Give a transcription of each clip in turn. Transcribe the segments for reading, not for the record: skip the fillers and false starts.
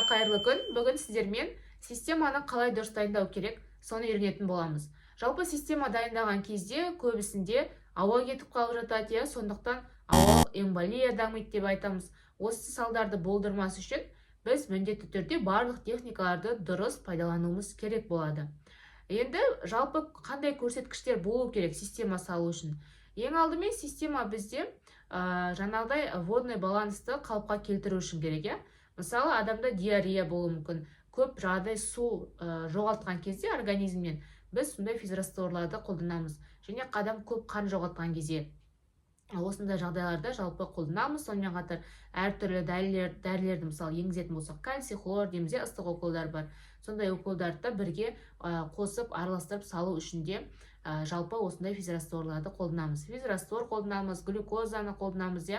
қайырлы күн. Бүгін сіздермен системаны қалай дұрыс дайындау керек, соны үйренетін боламыз. Жалпы система дайындаған кезде көбісінде ауа кетіп қалып жатады, сондықтан ауалық эмболия дамиды деп айтамыз. Осы салдарды болдырмас үшін біз міндетті түрде барлық техникаларды дұрыс пайдалануымыз керек болады. Енді жалпы қандай көрсеткіштер болу керек система салу үшін? Ең алдымен система бізде жаңағыдай водный балансты қалыпқа келтіру үшін керек. Мысалы, адамда диарея болуы мүмкін. Көп жағдай су жоғалтқан кезде организмнен біз сондай физрасторларды қолданамыз. Және адам көп қан жоғалтқан кезде осындай жағдайларда жалпы қолданамыз. Сонымен қатар әртүрлі дәрілерді мысалы енгізетін болсақ, кальций, хлор дейміз, ыстық уколдар бар. Сондай уколдарды бірге қосып араластырып салу үшін де жалпы осындай физрасторларды қолданамыз. Физрастор қолданамыз, глюкозаны қолданамыз.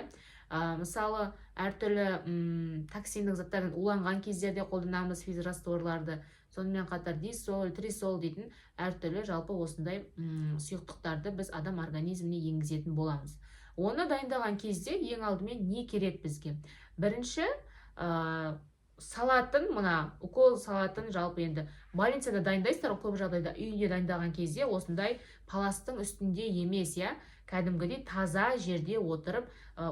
Мысалы, әртүрлі токсиндік заттардан уланған кездерде қолданамыз физрасторларды. Сонымен қатар дисол, трисол дейтін әртүрлі жалпы осындай сұйықтықтарды біз адам организміне енгізетін боламыз. Оны дайындаған кезде ең алдымен не керек бізге? Бірінші, салатын, укол салатын жалпы енді больницада дайындайсыздар, көп жағдайда үйде дайындаған кезде осындай паластың үстінде емес, кәдімгідей таза жерде отырып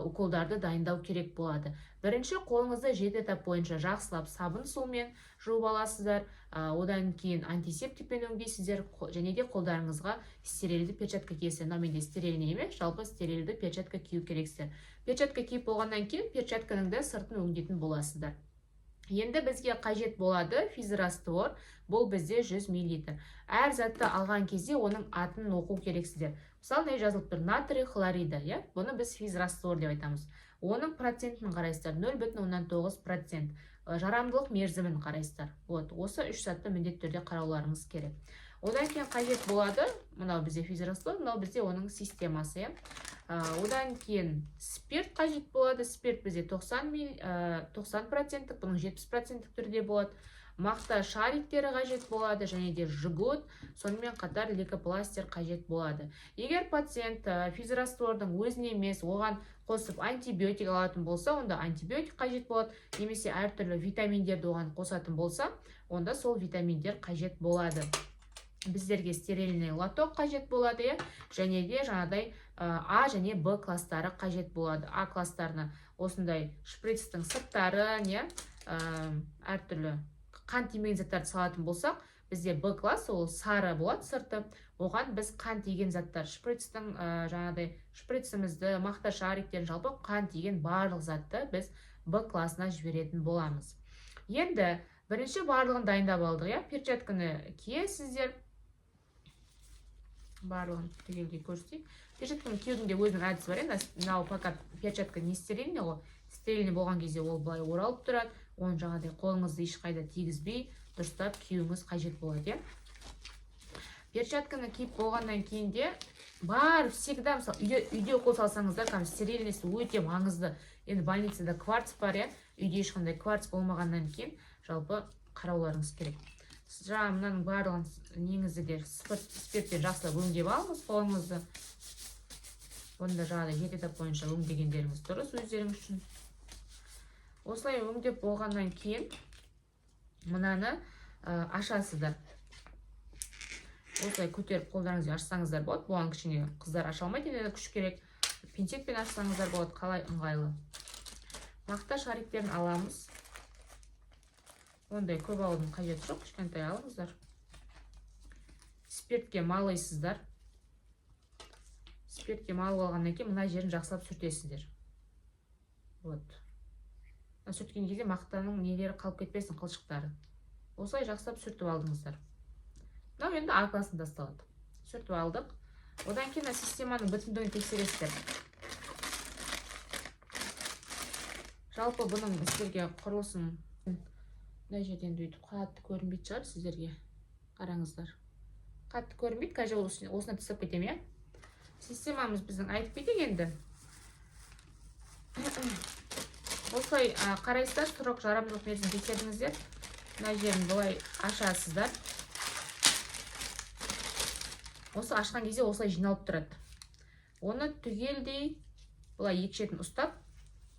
уколдарды дайындау керек болады. Бірінші, қолыңызды 7 этап бойынша жақсылап сабын сумен жуып аласыздар, одан кейін антисептикпен өңдейсіздер, және де қолдарыңызға стерильді перчатка киесіздер. Менде стерильный емес, жалпы стерильді перчатка кию керексіздер. Перчатка киіп болғаннан кейін перчатканың да сыртын өңдейтін боласыздар. Енді бізге қажет болады физраствор, бұл бізде 100 мл. Әр затты алған кезде оның атын оқу керексіздер. Мысалы, не жазылып тұр? Натрий хлориді, бұны біз физраствор деп айтамыз. Оның процентін қарайсыздар, 0,9%. Жарамдылық мерзімін қарайсыздар. Осы 3 затты міндетті түрде қарауларыңыз керек. Одан кейін қажет болады, мынау бізде физраствор, мынау бізде оның системасы. Одан кейін спирт қажет болады. Спирт бізде 90%, бұның 70% түрде болады. Мақта шариктері қажет болады, және де жгут, сонымен қатар лейкопластир қажет болады. Егер пациент физраствордың өзіне емес, оған қосып антибиотик алатын болса, онда антибиотик қажет болады, немесе әртүрлі витаминдерді оған қосатын болса, онда сол витаминдер қажет болады. Біздерге стерильный лоток қажет болады, және де жаңадай А және Б кластары қажет болады. А кластарына осындай шприцтің сырттары, әртүрлі қан тимеген заттарды салатын болсақ, бізде Б класс, ол сары болады сырты. Оған біз қан тиген заттар, шприцтің жаңадай шприцімізді, мақта шариктерін, жалпы қан тиген барлық затты біз Б классына жіберетін боламыз. Енді бірінші барлығын дайындап алдық, перчатканы киесіздер. Барлығын түгелдей көрсетейік. Перчатканы киюдің де өзінің әдісі бар. Мынау пока перчатка не стерильный ғой. Стерильный болған кезде ол былай оралып тұрады. Оны жаңадай қолыңызды ешқайда тигізбей дұрыстап киюіңіз қажет болады. Перчатканы киіп болғаннан кейін де бар, всегда, мысалы, үйде укол салсаңыздар, стерильность өте маңызды. Енді больницада кварц бар, үйде ешқандай кварц болмағаннан кейін жалпы қарауларыңыз керек. Жаңа мынаның барлығын неңізді спиртпен жақсылап өңдеп алыңыз қолыңызды. Онда жаңағыдай 7 этап бойынша өңдегендеріңіз дұрыс өздеріңіз үшін. Осылай өңдеп болғаннан кейін мынаны ашасыздар. Осылай көтеріп қолдарыңызбен ашсаңыздар болады. Бұған кішкене қыздар аша алмайды, енді күш керек. Пинцетпен ашсаңыздар болады, қалай ыңғайлы. Мақта шариктерін аламыз. Ондай көп алудың қажеті жоқ, кішкентай алыңыздар. Спиртке малайсыздар. Спиртке малып алғаннан кейін мына жерін жақсылап сүртесіздер. Сүрткен кезде мақтаның нелері қалып кетпесін, қылшықтары. Осылай жақсылап сүртіп алдыңыздар. Мынау енді А класында тасталады. Сүртіп алдық. Одан кейін системаның бүтіндігін тексересіздер. Жалпы бұның сіздерге құрылысын мына жерден өйтіп қатты көрінбейді шығар сіздерге. Қараңыздар. Қатты көрінбейді, қазір осына тастап кетем, Системамыз біздің айтып кетейік енді. Осылай қарайсыздар, срок жарамдылық мерзімін тексердіңіздер. Мына жерін былай ашасыздар. Осы ашқан кезде осылай жиналып тұрады. Оны түгелдей былай екі шетін ұстап,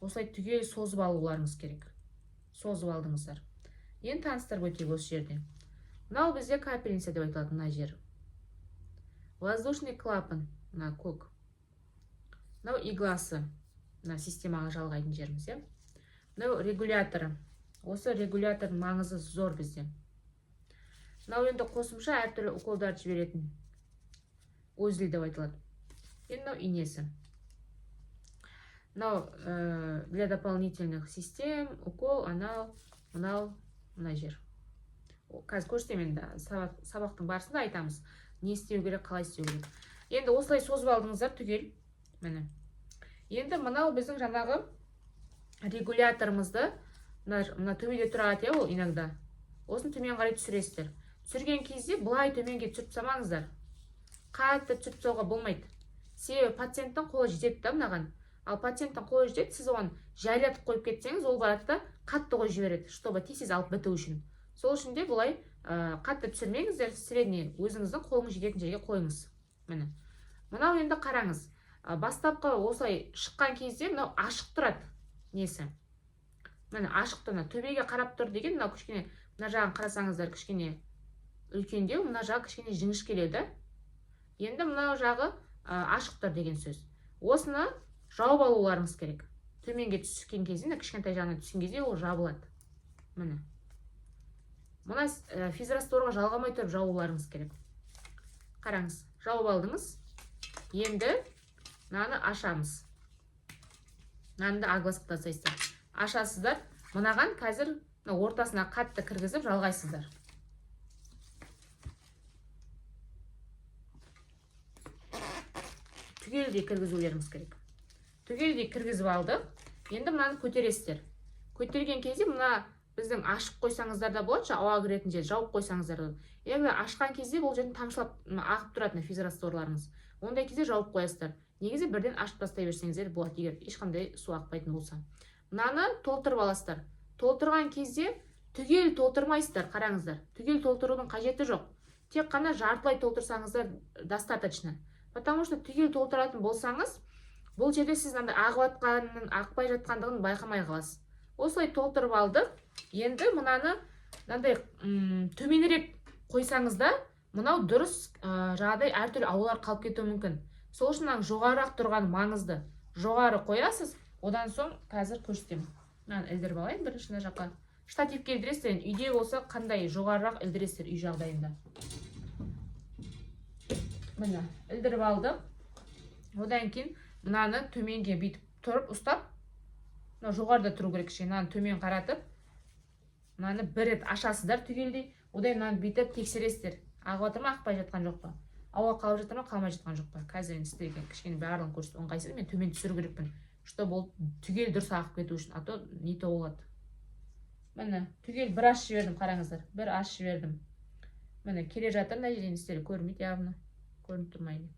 осылай түгел созып алуларыңыз керек. Созып алдыңыздар. Енді таныстырып өтейік осы жерде. Мынау бізде капельница деп айтылады, мына жер. Воздушный клапан, мына көк. Мынау игласы, мына системаға жалғайтын жеріміз, иә. Мынау регуляторы. Осы регулятордың маңызы зор бізде. Мынау енді қосымша әртүрлі уколдарды жіберетін узел деп айтылады. Енді мынау инесі. Мынау для дополнительных систем, укол, анау, мынау, мына жер. Қазір көрсетемін енді, сабақтың барысында айтамыз. Не істеу керек, қалай істеу керек. Енді осылай созып алдыңыздар түгел. Міне. Енді мынау біздің жаңағы регуляторымызды, мына төбеде тұрады, ол иногда. Осын төмен қарай түсіресіздер. Түсірген кезде былай төменге түсіріп салмаңыздар. Қатты түсіріп салуға болмайды. Себебі пациенттің қолы жетеді да мынаған. Ал пациенттің қолы жетеді, сіз оған жайлатып қойып кетсеңіз, ол барады да қатты қойып жібереді, чтобы тез алып біту үшін. Сол үшін де бұлай қатты түсірмеңіздер, средний өзіңіздің қолыңыз жететін жерге қойыңыз. Міне. Мынау енді қараңыз. Бастапқы осылай шыққан кезде мынау ашық тұрады. Несі? Міне ашық тұрды. Төбеге қарап тұр деген, мынау кішкене, мына жағын қарасаңыздар кішкене үлкендеу, мына жағы кішкене жіңішкелеу. Енді мынау жағы ашық тұр деген сөз. Осыны жауып алуларыңыз керек. Төменге түскен кезде, кішкентай жағына түскен кезде ол жабылады. Міне. Мұна физрастворға жалғамай тұрып жауыларыңыз керек. Қараңыз, жауып алдыңыз. Енді мынаны ашамыз. Мынаны да агласып тастайсыздар. Ашасыздар. Мынаған қазір ортасына қатты кіргізіп жалғайсыздар. Түгелдей кіргізулеріңіз керек. Түгелдей кіргізіп алдық. Енді мынаны көтересіздер. Көтерген кезде мына біздің ашып қойсаңыздар да болады, ауа кіретін жер жауып қойсаңыздар да. Егер ашқан кезде бұл жерден тамшылап ағып тұратын физрастворларыңыз. Ондай кезде жауып қоясыздар. Негізі бірден ашып тастай берсеңіздер болады, егер ешқандай су ақпайтын болса. Мынаны толтырып аласыздар. Толтырған кезде түгел толтырмайсыздар, қараңыздар. Түгел толтырудың қажеті жоқ. Тек қана жартылай толтырсаңыздар достаточно. Потому что түгел толтыратын болсаңыз, бұл жерде сіз ағып ақпай жатқандығын байқамай қаласыз. Осылай толтырып алдық. Енді мынаны төменірек қойсаңызда, мынау дұрыс жағдай әртүрлі аулар қалып кетуі мүмкін. Сол үшін жоғарырақ тұрған маңызды. Жоғары қоясыз, одан соң қазір көрсетемін. Мен ілдіріп алайын біріншіне жаққа. Штативке ілдіресіздер, үйде болса қандай жоғарырақ ілдіресіздер үй жағдайында. Міне, ілдіріп алдым. Одан кейін мынаны төменге бүйтіп тұрып ұстап, жоғарыда тұру керек кішкене, мынаны төмен қаратып, мынаны бір рет ашасыздар түгелдей, одан мынаны бүйтіп тексересіздер. Ағып жатыр ма, ақпай жатқан жоқ па? Ауа қалып жатыр ма, қалмай жатқан жоқ па? Қазір енді сіздерге кішкене барлығын көрсетіп ыңғайсыз, мен төмен түсіру керекпін, чтобы ол түгел дұрыс ағып кету үшін, а то не то болады. Міне, түгел бір ашып жібердім, қараңыздар. Бір ашып жібердім. Міне, келе жатыр, мына жерден сіздер көрмейді, явно. Көрініп тұрмайды.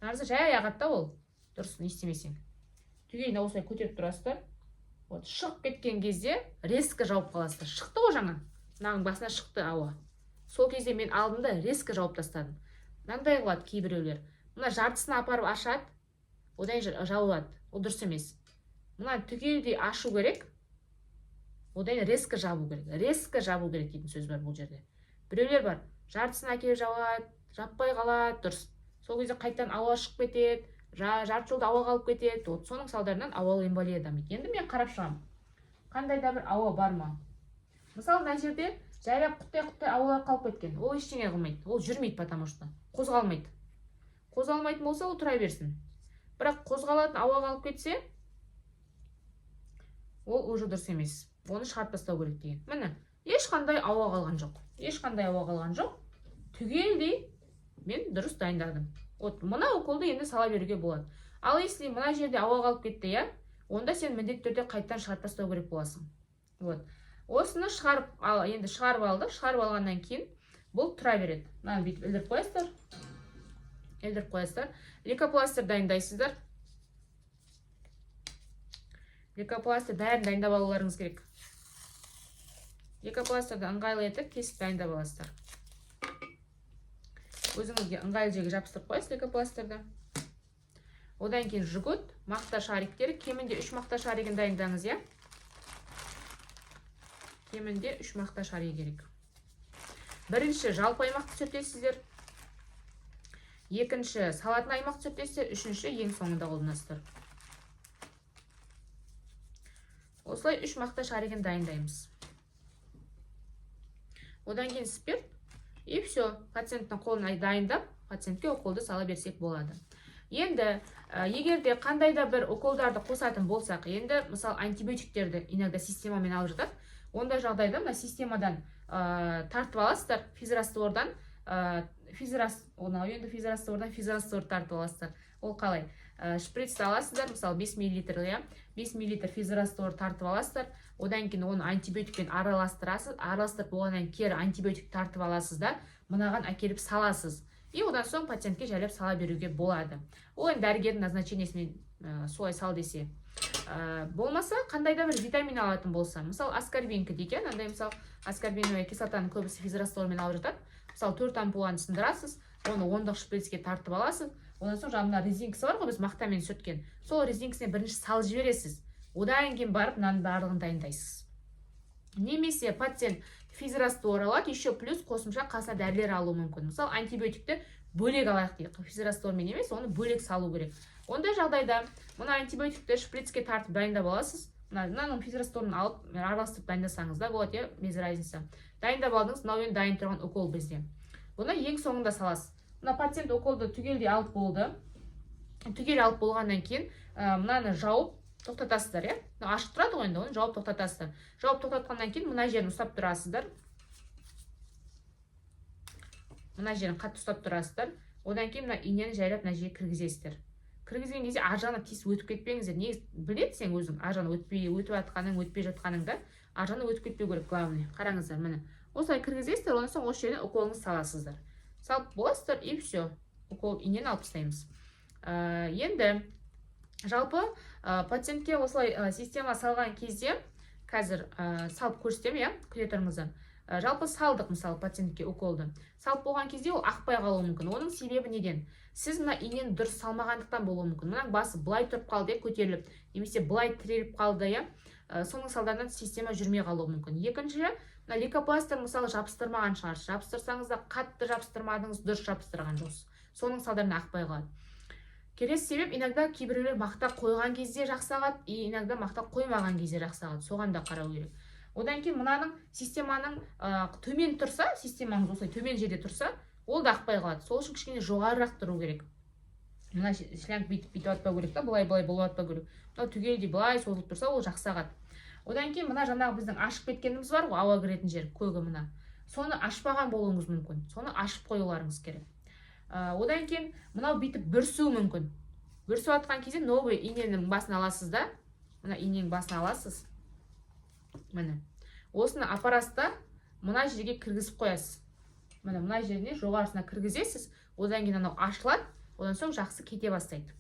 Нарсы жай ағады да ол. Дұрыс не істемесең. Түгел осылай көтеріп тұрасыздар. Вот, шығып кеткен кезде резко жауып қаласыздар. Шықты ғой жаңа. Мынаның басына шықты ауа. Сол кезде мен алдымда резко жауып тастадым. Мынандай қылады кейбіреулер. Мына жартысына апарып ашады, одан жауылады. Ол дұрыс емес. Мына түгелдей ашу керек. Одан резко жабу керек. Резко жабу керек дейтін сөз бар бұл жерде. Біреулер бар, жартысына әкеліп жауады, жаппай қалады, дұрыс. Сол кезде қайтадан ауа шығып кетеді, жарты жолда ауа қалып кетеді. Соның салдарынан ауалы эмболия дамиды. Енді мен қарап шығамын. Қандай да бір ауа бар ма? Мысалы, мына жерде жайлап құттай ауалар қалып кеткен. Ол ештеңе қылмайды. Ол жүрмейді, потому что қозғалмайды. Қозғалмайтын болса, ол тұра берсін. Бірақ қозғалатын ауа қалып кетсе, ол уже дұрыс емес. Оны шығарып тастау керек деген. Міне, ешқандай ауа қалған жоқ. Ешқандай ауа қалған жоқ. Түгелдей мен дұрыс дайындадым. Вот, мына уколды енді сала беруге болады. Ал если мына жерде ауа қалып кетті, я, онда сен міндетті түрде қайттан шығарып тастау керек боласың. Вот. Осыны енді шығарып алдық. Шығарып алғаннан кейін бұл тұра береді. Мынаны бүйтіп ілдіріп қоясыздар. Ілдіріп қоясыздар. Лейкопластырь дайындайсыздар. Лейкопластырь бәрін дайындап алуларыңыз керек. Лейкопластырьды ыңғайлы етіп кесіп дайындап аласыздар. Өзіңізге ыңғайлы жерге жабыстырып қойасыз лейкопластырьды. Одан кейін жгут, мақта шариктері, кемінде 3 мақта шаригін дайындаңыз, я? кемінде 3 мақта шарий керек. Бірінші жалпы аймақты түсіртесіздер. Екінші салатын аймақ түсіртесіздер. Үшінші ең соңында қолданасыздар. Осылай 3 мақта шаригін дайындаймыз. Одан кейін спирт. И все. Пациенттің қолын дайындап, пациентке уколды сала берсек болады. Енді, егерде қандайда бір уколдарды қосатын болсақ, енді, мысалы, антибиотиктерді иногда системамен алып жатады. Ондай жағдайда мына системадан тартып аласыздар, физраствордан тартып аласыздар. Ол қалай? Шприцті аласыздар, мысалы 5 мл, 5 мл физраствор тартып аласыздар. Одан кейін оны антибиотикпен араластырасыз, араластырып болғаннан кері антибиотик тартып аласыздар, мынаған әкеліп саласыз. И одан соң пациентке жайлап сала беруге болады. Ол енді дәрігердің назначениесімен солай сал десе. Болмаса, қандайда бір витамин алатын болса, мысалы аскорбинка деген, андай мысалы аскорбиновая кислотаның көбісі физраствормен алып жатады. Мысалы 4 ампуланы сындырасыз, оны 10-дық шприцке тартып аласыз. Одан соң жаңағы резинкасы бар ғой, біз мақтамен сүрткен. Сол резинкасіне бірінші салып жібересіз. Одан кейін барып мынаның барлығын дайындайсыз. Немесе пациент физраствор алады, еще плюс қосымша қасына дәрілер алу мүмкін. Мысалы антибиотикті бөлек алайық дейік, физраствормен емес, оны бөлек салу керек. Ондай жағдайда мына антибиотикті шприцке тартып дайындап аласыз. Мынаның физрастворын алып араластырып дайындасаңыз да болады, без разница. Дайындап алдыңыз, мынау енді дайын тұрған укол бізде. Бұны ең соңында саласыз. Мына пациент уколды түгелдей алып болды. Түгел алып болғаннан кейін мынаны жауып тоқтатасыздар, иә? Ашық тұрады ғой енді, оны жауып тоқтатасыздар. Жауып тоқтатқаннан кейін мына жерін ұстап тұрасыздар. Мына жерін қатты ұстап тұрасыздар. Одан кейін мына инені жайлап мына жерге кіргізесіздер. Кіргізген кезде аржаны тиісіп өтіп кетпеңіздер. Не біледі сен өзің аржаны өтіп жатқаның, өтпей жатқаныңда аржаны өтіп кетпеу керек, главный. Қараңыздар, міне. Осылай кіргізесіздер, онан соң осы жерден уколыңызды саласыздар. Салып боласыздар, и все. Укол инені алып тастаймыз. Енді жалпы пациентке осылай система салған кезде, қазір салып көрсетем, иә, күте тұрыңыздар. Жалпы салдық, мысалы, пациентке уколды. Салып болған кезде ол ақпай қалуы мүмкін. Оның себебі неден? Сіз мына инені дұрыс салмағандықтан болуы мүмкін. Мына басы былай тұрып қалды, көтеріліп, немесе былай тіреліп қалды, иә. Соның салдарынан система жүрмей қалуы мүмкін. Екінші, мына лейкопластыр мысалы жабыстырмаған шығар. Жабыстырсаңыз да қатты жабыстырмадыңыз, дұрыс жабыстырған жоқсыз. Соның салдарынан ақпай қалады. Келесі себеп, иногда кейбіреулер мақта қойған кезде жақсы ағады, иногда мақта қоймаған кезде жақсы ағады. Соған да қарау керек. Одан кейін мынаның системаның төмен тұрса, системаңыз осылай төмен жерде тұрса, ол да ақпай қалады. Сол үшін кішкене жоғарырақ тұру керек. Мына шлянг бүйтіп атпау керек та, былай-былай болып атпау керек. Мына түгелдей былай созылып тұрса, ол жақсы ағады. Одан кейін мына жаңағы біздің ашып кеткеніміз бар ғой, ауа кіретін жер, көгі мына. Соны ашпаған болуыңыз мүмкін. Соны ашып қоюларыңыз керек. Одан кейін мынау бүйтіп бүрсу мүмкін. Бүрсу атқан кезде новый иненің басын аласыз да, мына иненің басын аласыз. Міне. Осыны аппаратта мына жерге кіргізіп қоясыз. Мына жеріне жоғарысына кіргізесіз, одан кейін анау ашылады, одан соң жақсы кете бастайды.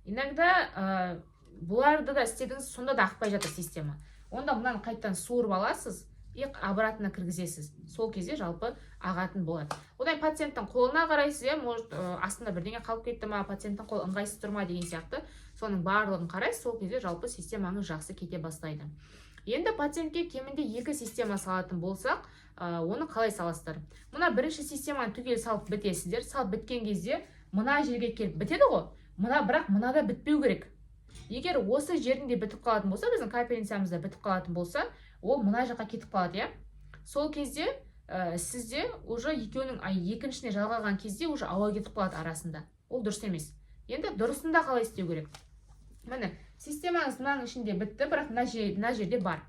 Иногда бұларды да істедіңіз, сонда да ақпай жатыр система. Онда мынаны қайттан суырып аласыз, и обратно кіргізесіз. Сол кезде жалпы ағатын болады. Одан пациенттің қолына қарайсыз, может астында бірдеңе қалып кетті ма, пациенттің қолы ыңғайсыз тұр ма деген сияқты, соның барлығын қарайсыз, сол кезде жалпы системаңыз жақсы кете бастайды. Енді пациентке кемінде 2 система салатын болсақ, оны қалай саласыздар? Мына бірінші системаны түгел салып бітесіздер. Салып біткен кезде мына жерге келіп бітеді ғой. Бірақ мынада бітпеу керек. Егер осы жерінде бітіп қалатын болса, біздің капельницамызда бітіп қалатын болса, ол мына жаққа кетіп қалады, иә? Сол кезде сізде уже екеуінің екіншісіне жалғаған кезде уже ауа кетіп қалады арасында. Ол дұрыс емес. Енді дұрысында қалай істеу керек? Міне, системаңыз мынаның ішінде бітті, бірақ мына жерде бар.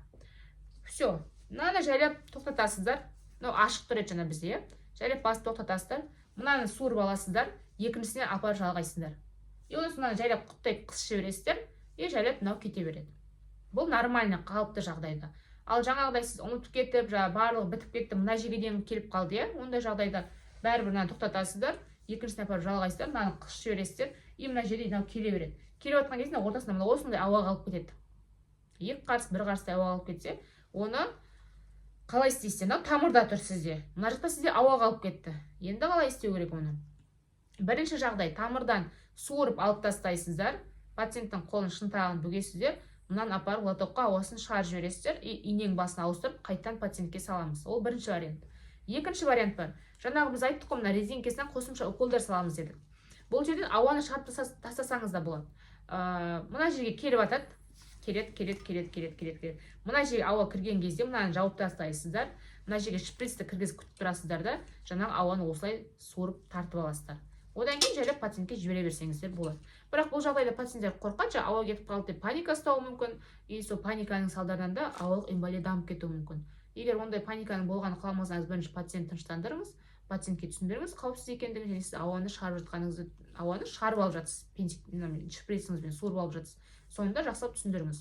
Все, мынаны жайлап тоқтатасыздар. Ашық тұр еді жаңа бізде, жайлап басып тоқтатасыздар. Мынаны суырып аласыздар, екіншісіне апарып жалғайсыздар. И оны мынаны жайлап құттай қысып жібересіздер, и жайлап мынау кете береді. Бұл нормальный, қалыпты жағдайда. Ал жаңағыдай сіз ұмытып кетіп, барлығы бітіп кетті, мына жерге дейін келіп қалды, иә? Ондай жағдайда бәрібір мынаны тоқтатасыздар, екіншісіне апарып жалғайсыздар, мынаны қысып жібересіздер, и мына жерде мынау келе береді. Келіп отқан кезде ортасында мына осындай ауа қалып кетеді. Екі қарыс, бір қарыстай ауа қалып кетсе, оны қалай істейсіздер? Мынау тамырда тұр сізде. Мына жақта сізде ауа қалып кетті. Енді қалай істеу керек оны? Бірінші жағдай, тамырдан суырып алып тастайсыздар, пациенттің қолын шынтағын бүгесіздер, мынаны апарып лотокқа ауасын шығарып жібересіздер, иненің басын ауыстырып қайтадан пациентке саламыз. Ол бірінші вариант. Екінші вариант бар. Жаңағы біз айттық қой, мына резинкасынан қосымша уколдар саламыз дедік. Бұл жерден ауаны шығарып тастасаңыз да болады. Мына жерге келіп атады. Келеді. Мына жерге ауа кірген кезде мынаны жауып тастайсыздар. Мына жерге шприцті кіргізіп күтіп тұрасыздар да, жаңағы ауаны осылай суырып тартып аласыздар. Одан кейін жайлап пациентке жібере берсеңіздер болады. Бірақ бұл жағдайда пациенттер қорққанша ауа кетіп қалды деп паника ұстауы мүмкін, и сол паниканың салдарынан да ауалық эмболия дамып кетуі мүмкін. Егер ондай паниканың болғанын қаламасаңыз, бірінші пациентті тыныштандырыңыз, пациентке түсіндіріңіз қауіпсіз екендігін, және сіз ауаны шығарып жатқаныңызды, ауаны шығарып алып жатсыз, шприціңізбен суырып алып жатсыз. Соны да жақсылап түсіндіріңіз.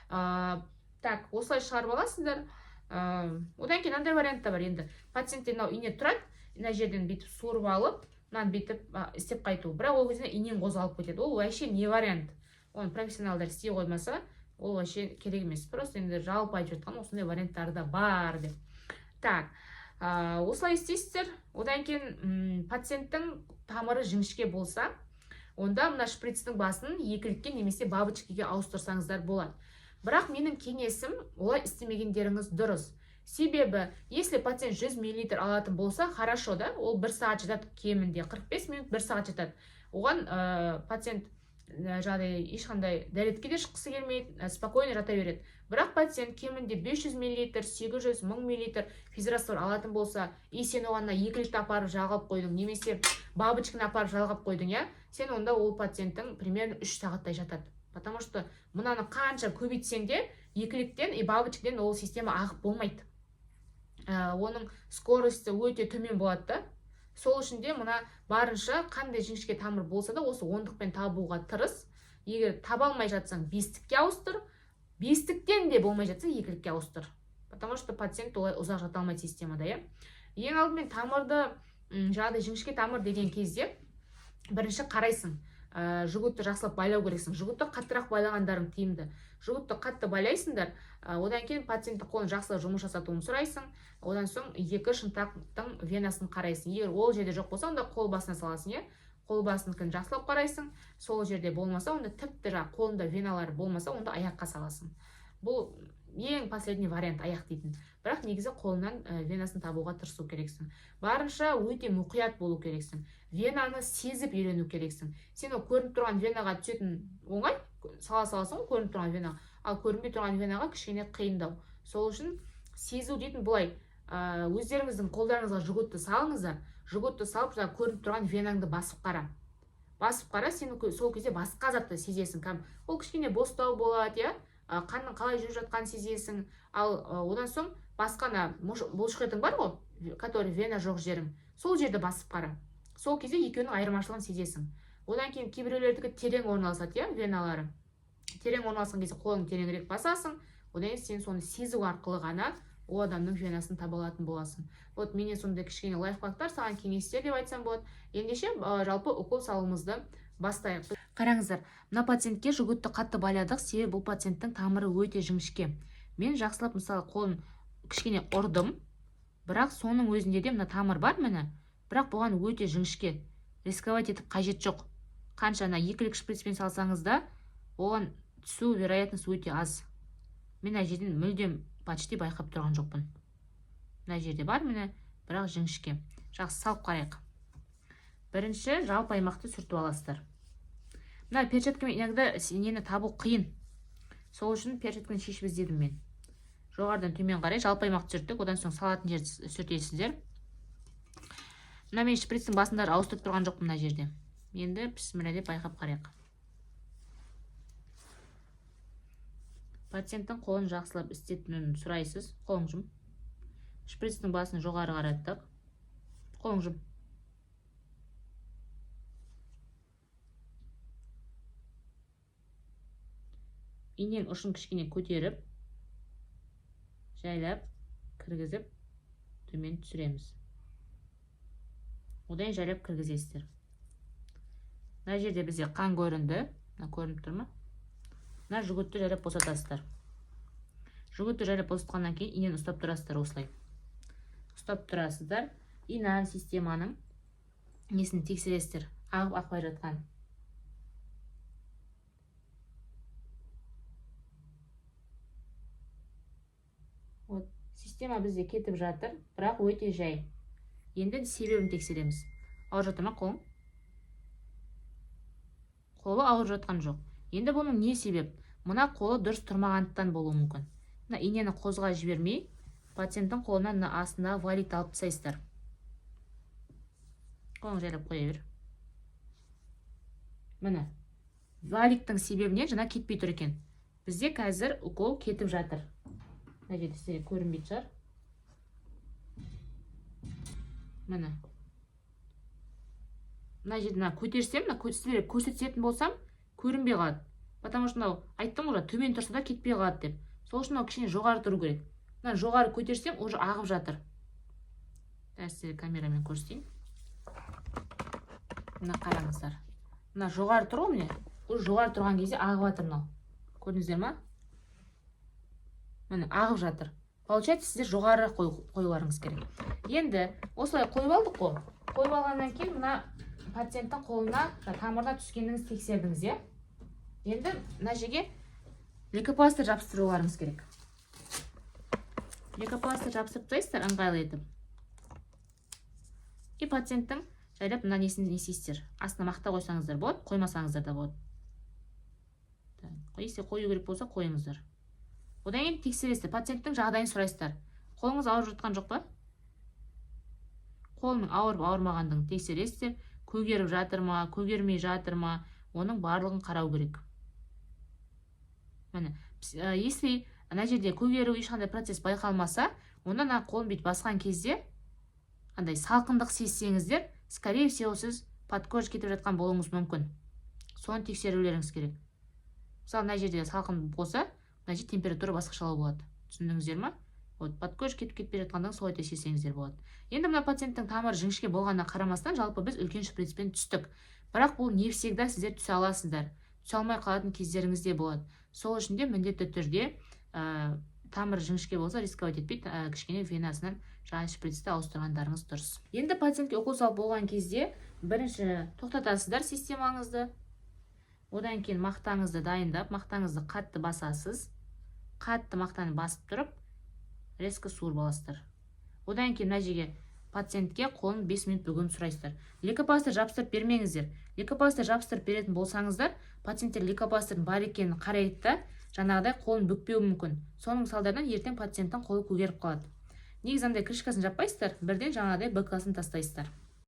Так, осылай шығарып аласыздар. Одан кейін андай вариант та бар. Енді пациенттер мынау ине тұрады, мына жерден бүйтіп суырып алып, мынаны бүйтіп істеп қайту. Бірақ ол кезде инен қозғалып кетеді. Ол вообще не вариант. Оны профессионалдар істей қоймаса, ол вообще керек емес. Просто енді жалпы айтып жатқан осындай варианттары да бар деп. Так, осылай істейсіздер. Одан кейін пациенттің тамыры жіңішке болса, онда мына шприцтің басын екілікке немесе бабочкаға ауыстырсаңыздар болады. Бірақ менің кеңесім, олай істемегендеріңіз дұрыс. Себебі, если пациент 100 мл алатын болса, хорошо, да, ол 1 сағат жатады, кемінде 45 минут 1 сағат жатады. Оған пациент ешқандай дәретке де шыққысы келмейді, спокойно жата береді. Бірақ пациент кемінде 500 мл, 800, 1000 мл физраствор алатын болса, и сен оған екілікті апарып жалғап қойдың, немесе бабочканы апарып жалғап қойдың, я, сен онда ол пациенттің примерно 3 сағаттай жатады. Потому что мынаны қанша көбейтсең де, екіліктен и бабочкадан ол система ағып болмайды. Оның скорості өте төмен болады да. Сол үшін де мына барынша қандай жіңішке тамыр болса да, осы ондықпен табуға тырыс. Егер таба алмай жатсаң, бестікке ауыстыр, бестіктен де болмай жатса, екілікке ауыстыр. Потому что пациент олай ұзақ жата алмайды системада, я. Ең алдымен тамырды, жаңағыдай жіңішке тамыр деген кезде бірінші қарайсың. Жүгітті жақсылап байлау керексің. Жүгітті қаттырақ байлағандарың тиімді. Жүгітті қатты байлайсыңдар, одан кейін пациенттің қолын жақсылап жұмыс жасатуын сұрайсың. Одан соң екі шынтақтың венасын қарайсың. Егер ол жерде жоқ болса, онда қол басына саласың, я. Қол басыныкін жақсылап қарайсың. Сол жерде болмаса, онда тіпті қолында веналары болмаса, онда аяққа саласың. Бұл ең последний вариант, аяқ дейтін. Бірақ негізі қолынан венасын табуға тырысу керексің. Барынша өте мұқият болу керексің. Венаны сезіп үйрену керексің. Сен ол көрініп тұрған венаға түсетін оңай, саласың көрініп тұрған венаға. Ал көрінбей тұрған венаға кішкене қиындау. Сол үшін сезу дейтін бұлай, өздеріңіздің қолдарыңызға жүгітті салыңыздар. Жүгітті салып, көрініп тұрған венаңды басып қара. Басып қара, сен сол кезде басқа затты сезесің. Ол кішкене бостау болады, я? Қанның қалай жүріп жатқан сезесің. Ал одан соң басқана бұлшықетің бар ғой, который вена жоқ жерің. Сол жерді басып қара. Сол кезде екеуінің айырмашылығын сезесің. Одан кейін кейбіреулердікі терең орналасады, я, веналары. Терең орналасқан кезде қолың тереңірек басасың. Одан кейін сен соны сезу арқылы ғана ол адамның венасын таба алатын боласың. Вот менен сондай кішкене лайфхактар, саған кеңестер деп айтсам болады. Ендеше жалпы укол салуымызды бастайық. Қараңыздар, мына пациентке жүгітті қатты байладық, себебі бұл пациенттің тамыры өте жіңішке. Мен жақсылап мысалы қолын кішкене ұрдым, бірақ соның өзінде де мына тамыр бар міне, бірақ бұған өте жіңішке. Рисковать етіп қажет жоқ. Қанша екілік шприцпен салсаңыз да, оған түсу вероятность өте аз. Мен мына жерден мүлдем почти байқап тұрған жоқпын. Мына жерде бар міне, бірақ жіңішке. Жақсы салып қарайық. Бірінші жалпы аймақты сүртіп аласыздар. Мына перчаткамен иногда нені табу қиын. Сол үшін перчатканы шешіп іздедім мен. Жоғарыдан төмен қарай жалпы аймақты сүрттік, одан соң салатын жерді сүртесіздер. Мына мен шприцтің басындары ауыстырып тұрған жоқпын мына жерде. Енді бісміллә деп байқап қарайық. Пациенттің қолын жақсылап істетінін сұрайсыз. Қолың жұм. Шприцтің басын жоғары қараттық. Қолың жұм. Инен ұшын кішкене көтеріп, жайлап, кіргізіп, төмен түсіреміз. Одан жайлап кіргізесіздер. Мына жерде бізде қан көрінді. Мына көрініп тұр ма? Мына жүгітті жайлап босатасыздар. Жүгітті жайлап босатқаннан кейін инен ұстап тұрасыздар осылай. Ұстап тұрасыздар. Инан системаның несін тексересіздер. Ағып ақпай жатқан. система бізде кетіп жатыр, бірақ өте жай. Енді себебін тексереміз. Ауырып жатыр ма қолың? Қолы ауырып жатқан жоқ. Енді бұның не себеп? Мына қолы дұрыс тұрмағандықтан болуы мүмкін. Мына инені қозға жібермей, пациенттің қолынан астына валикті алып тастайсыздар. Қолын жайлап қоя бер. Міне, валиктің себебінен жаңа кетпей тұр екен. Бізде қазір укол кетіп жатыр. Мына жерде сізге көрінбейді шығар. Міне. Мына жерді көтерсем, сіздерге көрсететін болсам, көрінбей қалады. Потому что айттым ғой, төмен тұрса да кетпей қалады деп. Сол үшін кішкене жоғары тұру керек. Мына жоғары көтерсем, уже ағып жатыр. Сіздерге камерамен көрсетейін. Мына қараңыздар. Мына жоғары тұр ғой міне. Уже жоғары тұрған кезде ағып жатыр мынау. Көрдіңіздер ма? Міне ағып жатыр. Получается, сіздер жоғарырақ қоюларыңыз керек. Енді осылай қойып алдық қой. Қойып алғаннан кейін мына пациенттің қолына тамырына түскеніңіз тексердіңіз, е? Енді мына жерге лейкопластырь жабыстыруларыңыз керек. Лейкопластырь жабыстырып тастайсыздар ыңғайлы етіп. И пациенттің жайлап мына несін істейсіздер. Астына мақта қойсаңыздар болады, қоймасаңыздар да болады. Если қою керек болса, қойыңыздар. Одан кейін тексересіздер, пациенттің жағдайын сұрайсыздар. Қолыңыз ауырып жатқан жоқ па? Қолының ауырып-ауырмағандығын тексересіздер. Көгеріп жатыр ма, көгермей жатыр ма, оның барлығын қарау керек. Міне, если ана жерде көгеру ешқандай процесс байқалмаса, онда қолын бүйтіп басқан кезде, андай салқындық сезсеңіздер, скорее всего сіз подкож кетіп жатқан болуыңыз мүмкін. Соны тексерулеріңіз керек. Мысалы, мына жерде салқын болса, мына жерде температура басқашалау болады. Түсіндіңіздер ма? Подкож кетпей жатқандан солай тексерсеңіздер болады. Енді мына пациенттің тамыры жіңішке болғанына қарамастан, жалпы біз үлкен шприцпен түстік. Бірақ бұл не всегда сіздер түсе аласыздар. Түсе алмай қалатын кездеріңіз де болады. Сол үшін де міндетті түрде тамыр жіңішке болса, рисковать етпей, кішкене венасынан жаңа шприцті ауыстырғандарыңыз дұрыс. Енді пациентке укол салып болған кезде бірінші тоқтатасыздар системаңызды. Одан кейін мақтаңызды дайындап, мақтаңызды қатты басасыз. Қатты мақтаны басып тұрып, резко суырып аласыздар. Одан кейін мына жерге пациентке қолын 5 минут бүгін сұрайсыздар. Лейкопластырь жабыстырып бермеңіздер. Лейкопластырь жабыстырып беретін болсаңыздар, пациенттер лейкопластырьдың бар екенін қарайды да, жаңағыдай қолын бүкпеуі мүмкін. Соның салдарынан ертең пациенттің қолы көгеріп қалады. Негізі андай крышкасын жаппайсыздар, бірден жаңағыдай БК-сын тастайсыздар.